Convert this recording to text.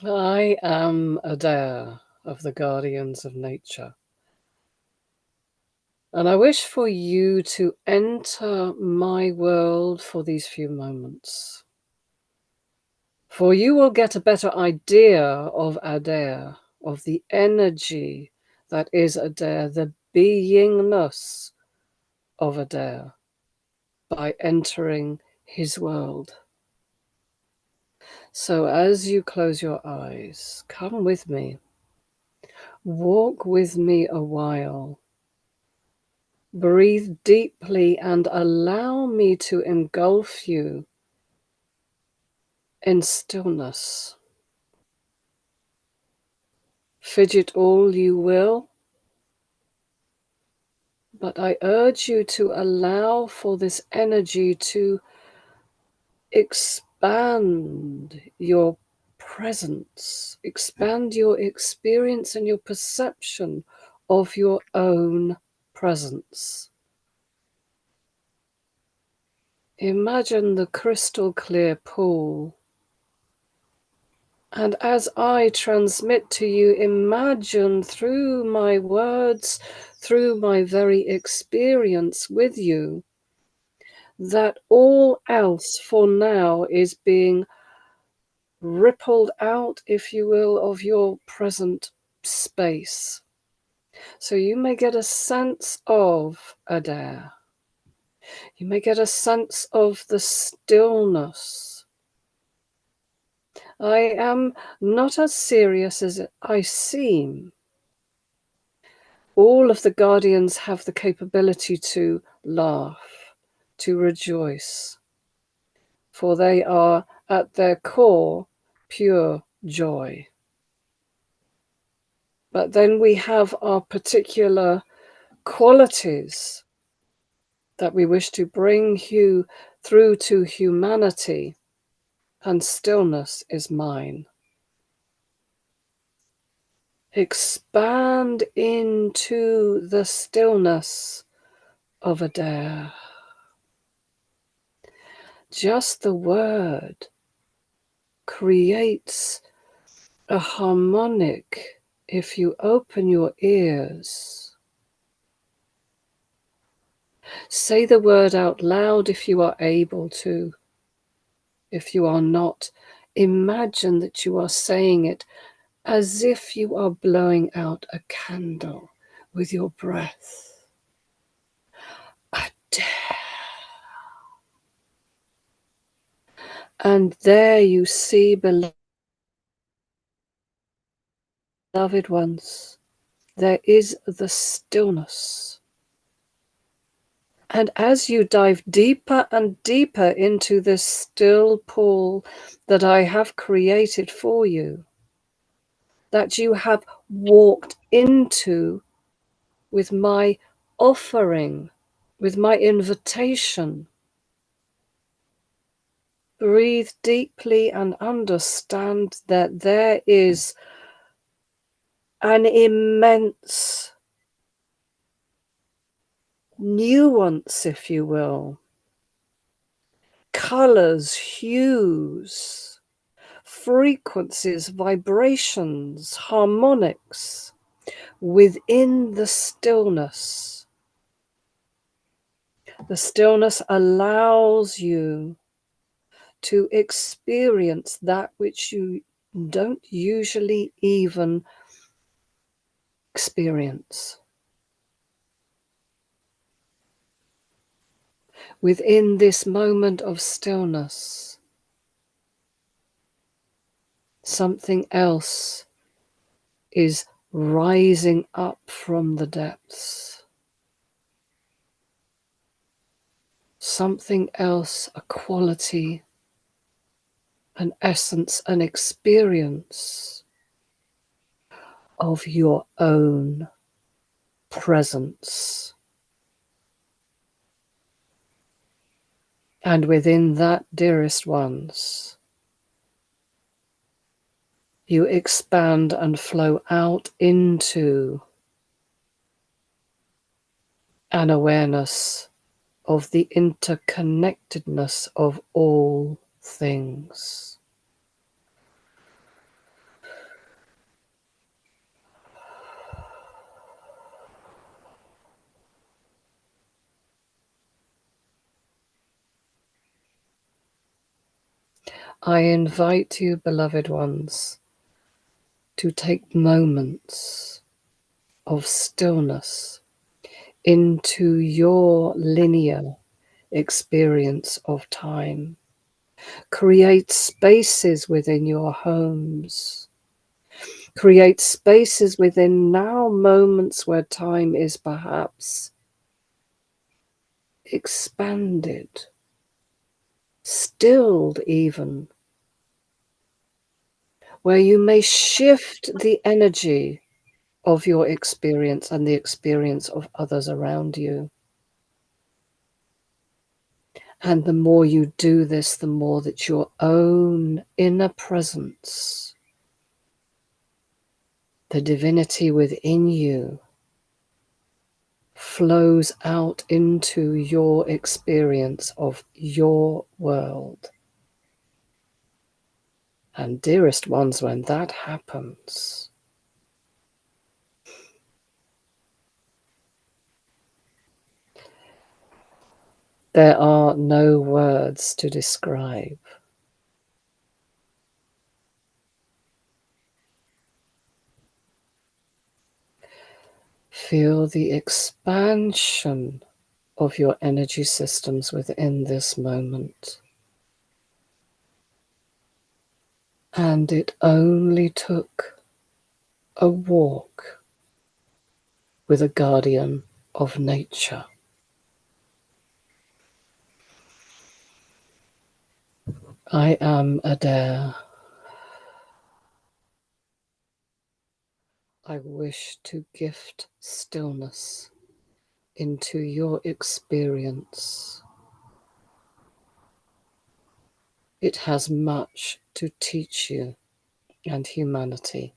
I am Adair of the Guardians of Nature, and I wish for you to enter my world for these few moments. For you will get a better idea of Adair, of the energy that is Adair, the beingness of Adair, by entering his world. So as you close your eyes, come with me. Walk with me a while. Breathe deeply and allow me to engulf you in stillness. Fidget all you will, but I urge you to allow for this energy to expand your presence, expand your experience and your perception of your own presence. Imagine the crystal clear pool. And as I transmit to you, imagine through my words, through my very experience with you, that all else for now is being rippled out, if you will, of your present space. So you may get a sense of Adair. You may get a sense of the stillness. I am not as serious as I seem. All of the guardians have the capability to laugh, to rejoice, for they are at their core pure joy. But then we have our particular qualities that we wish to bring you through to humanity, and stillness is mine. Expand into the stillness of Adair. Just the word creates a harmonic if you open your ears. Say the word out loud if you are able to. If you are not, imagine that you are saying it as if you are blowing out a candle with your breath. Adair. And there you see, beloved ones, there is the stillness. And as you dive deeper and deeper into this still pool that I have created for you, that you have walked into with my offering, with my invitation, breathe deeply and understand that there is an immense nuance, if you will, colors, hues, frequencies, vibrations, harmonics within the stillness. The stillness allows you to experience that which you don't usually even experience. Within this moment of stillness, something else is rising up from the depths. Something else, a quality, an essence, an experience of your own presence. And within that, dearest ones, you expand and flow out into an awareness of the interconnectedness of all things. I invite you, beloved ones, to take moments of stillness into your linear experience of time. Create spaces within your homes. Create spaces within now moments where time is perhaps expanded, stilled even, where you may shift the energy of your experience and the experience of others around you. And the more you do this, the more that your own inner presence, the divinity within you, flows out into your experience of your world. And dearest ones, when that happens, there are no words to describe. Feel the expansion of your energy systems within this moment. And it only took a walk with a guardian of nature. I am Adair. I wish to gift stillness into your experience. It has much to teach you and humanity.